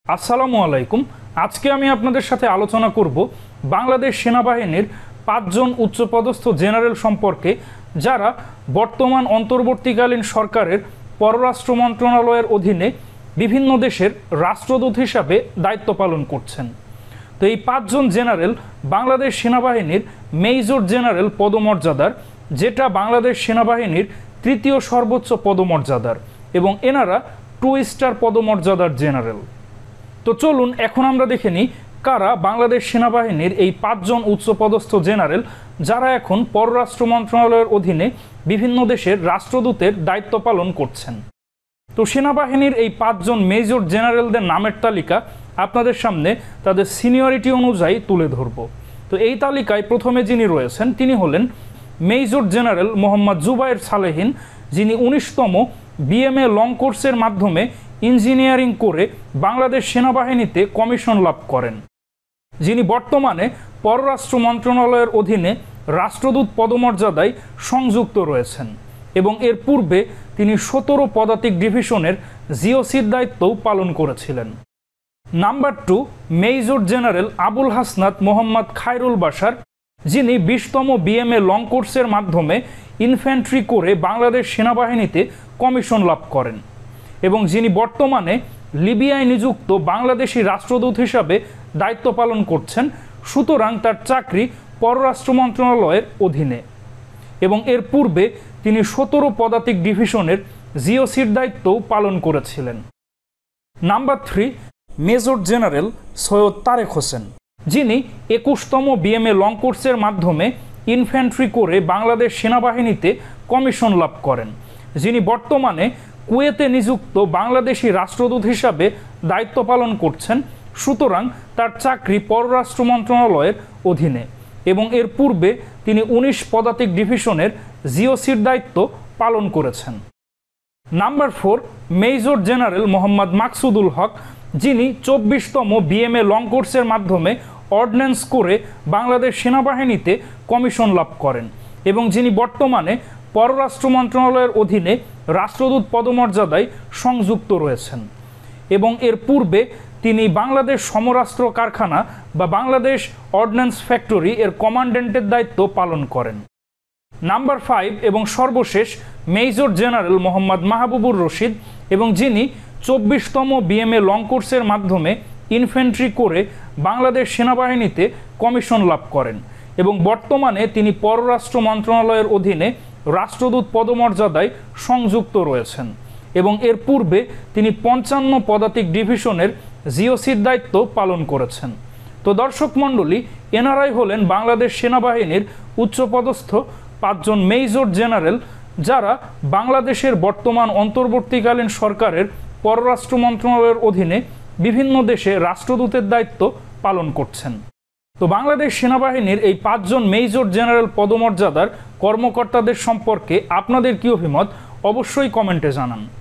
আসসালামু আলাইকুম। আজকে আমি আপনাদের সাথে আলোচনা করব বাংলাদেশ সেনাবাহিনীর ৫ জন উচ্চপদস্থ জেনারেল সম্পর্কে, যারা বর্তমান অন্তর্বর্তীকালীন সরকারের পররাষ্ট্র মন্ত্রণালয়ের অধীনে বিভিন্ন দেশের রাষ্ট্রদূত হিসাবে দায়িত্ব পালন করছেন। তো এই ৫ জন জেনারেল বাংলাদেশ সেনাবাহিনীর মেজর জেনারেল পদমর্যাদার, যেটা বাংলাদেশ সেনাবাহিনীর তৃতীয় সর্বোচ্চ পদমর্যাদার, এবং এনারা 2 স্টার পদমর্যাদার জেনারেল। তো চলুন এখন আমরা দেখে নিই কারা বাংলাদেশ সেনাবাহিনীর এই ৫ জন উচ্চপদস্থ জেনারেল, যারা এখন পররাষ্ট্র মন্ত্রণালয়ের অধীনে বিভিন্ন দেশের রাষ্ট্রদূতের দায়িত্ব পালন করছেন। তো সেনাবাহিনীর এই ৫ জন মেজর জেনারেলদের নামের তালিকা আপনাদের সামনে তাদের সিনিয়রিটি অনুযায়ী তুলে ধরব। তো এই তালিকায় প্রথমে যিনি রয়েছেন তিনি হলেন মেজর জেনারেল মোহাম্মদ জুবায়ের সালেহীন, যিনি ১৯তম বিএমএ লং কোর্সের মাধ্যমে ইঞ্জিনিয়ারিং করে বাংলাদেশ সেনাবাহিনীতে কমিশন লাভ করেন, যিনি বর্তমানে পররাষ্ট্র মন্ত্রণালয়ের অধীনে রাষ্ট্রদূত পদমর্যাদায় সংযুক্ত রয়েছেন, এবং এর পূর্বে তিনি ১৭ পদাতিক ডিভিশনের জিওসির দায়িত্বও পালন করেছিলেন। Number 2, major general Abul Hasnat Mohammad Khairul Bashar, যিনি ২০তম বিএমএ লং কোর্সের মাধ্যমে ইনফ্যান্ট্রি করে বাংলাদেশ সেনাবাহিনীতে কমিশন লাভ করেন, এবং যিনি বর্তমানে লিবিয়ায় নিযুক্ত বাংলাদেশি রাষ্ট্রদূত হিসাবে দায়িত্ব পালন করছেন। সুতরাং তার চাকরি পররাষ্ট্র মন্ত্রণালয়ের অধীনে, এবং এর পূর্বে তিনি ১৭ পদাতিক ডিভিশনের জিওসির দায়িত্বও পালন করেছিলেন। Number 3, major general Syed Tarek Hossain, যিনি ২১তম বিএমএ লং কোর্সের মাধ্যমে ইনফ্যান্ট্রি করে বাংলাদেশ সেনাবাহিনীতে কমিশন লাভ করেন, যিনি বর্তমানে কুয়েতে নিযুক্ত বাংলাদেশি রাষ্ট্রদূত হিসাবে দায়িত্ব পালন করছেন। সুতরাং তার চাকরি পররাষ্ট্র মন্ত্রণালয়ের অধীনে, এবং এর পূর্বে তিনি ১৯ পদাতিক ডিভিশনের জিওসির দায়িত্ব পালন করেছেন। Number 4, major general Mohammad Maksudul Haque, যিনি ২৪তম বিএমএ লং কোর্সের মাধ্যমে অর্ডিন্যান্স করে বাংলাদেশ সেনাবাহিনীতে কমিশন লাভ করেন, এবং যিনি বর্তমানে পররাষ্ট্র মন্ত্রণালয়ের অধীনে রাষ্ট্রদূত পদমর্যাদায় সংযুক্ত রয়েছেন, এবং এর পূর্বে তিনি বাংলাদেশ সমরাস্ত্র কারখানা বা বাংলাদেশ অর্ডিন্যান্স ফ্যাক্টরি এর কমান্ড্যান্টের দায়িত্ব পালন করেন। নাম্বার 5 এবং সর্বশেষ, মেজর জেনারেল মোহাম্মদ মাহবুবুর রশিদ, এবং যিনি ২৪তম বিএমএ লং কোর্সের মাধ্যমে ইনফ্যান্ট্রি করে বাংলাদেশ সেনাবাহিনীতে কমিশন লাভ করেন, এবং বর্তমানে তিনি পররাষ্ট্র মন্ত্রণালয়ের অধীনে রাষ্ট্রদূত পদমর্যাদায় সংযুক্ত রয়েছেন, এবং এর পূর্বে তিনি ৫৫ পদাতিক ডিভিশনের জিওসির দায়িত্ব পালন করেছেন। তো দর্শক মণ্ডলী, এনারাই হলেন বাংলাদেশ সেনাবাহিনীর উচ্চপদস্থ ৫ জন মেজর জেনারেল, যারা বাংলাদেশের বর্তমান অন্তর্বর্তীকালীন সরকারের পররাষ্ট্র মন্ত্রণালয়ের অধীনে বিভিন্ন দেশে রাষ্ট্রদূতের দায়িত্ব পালন করছেন। তো বাংলাদেশ সেনাবাহিনীর এই ৫ জন মেজর জেনারেল পদমর্যাদার কর্মকর্তাদের সম্পর্কে আপনাদের কী অভিমত অবশ্যই কমেন্টে জানান।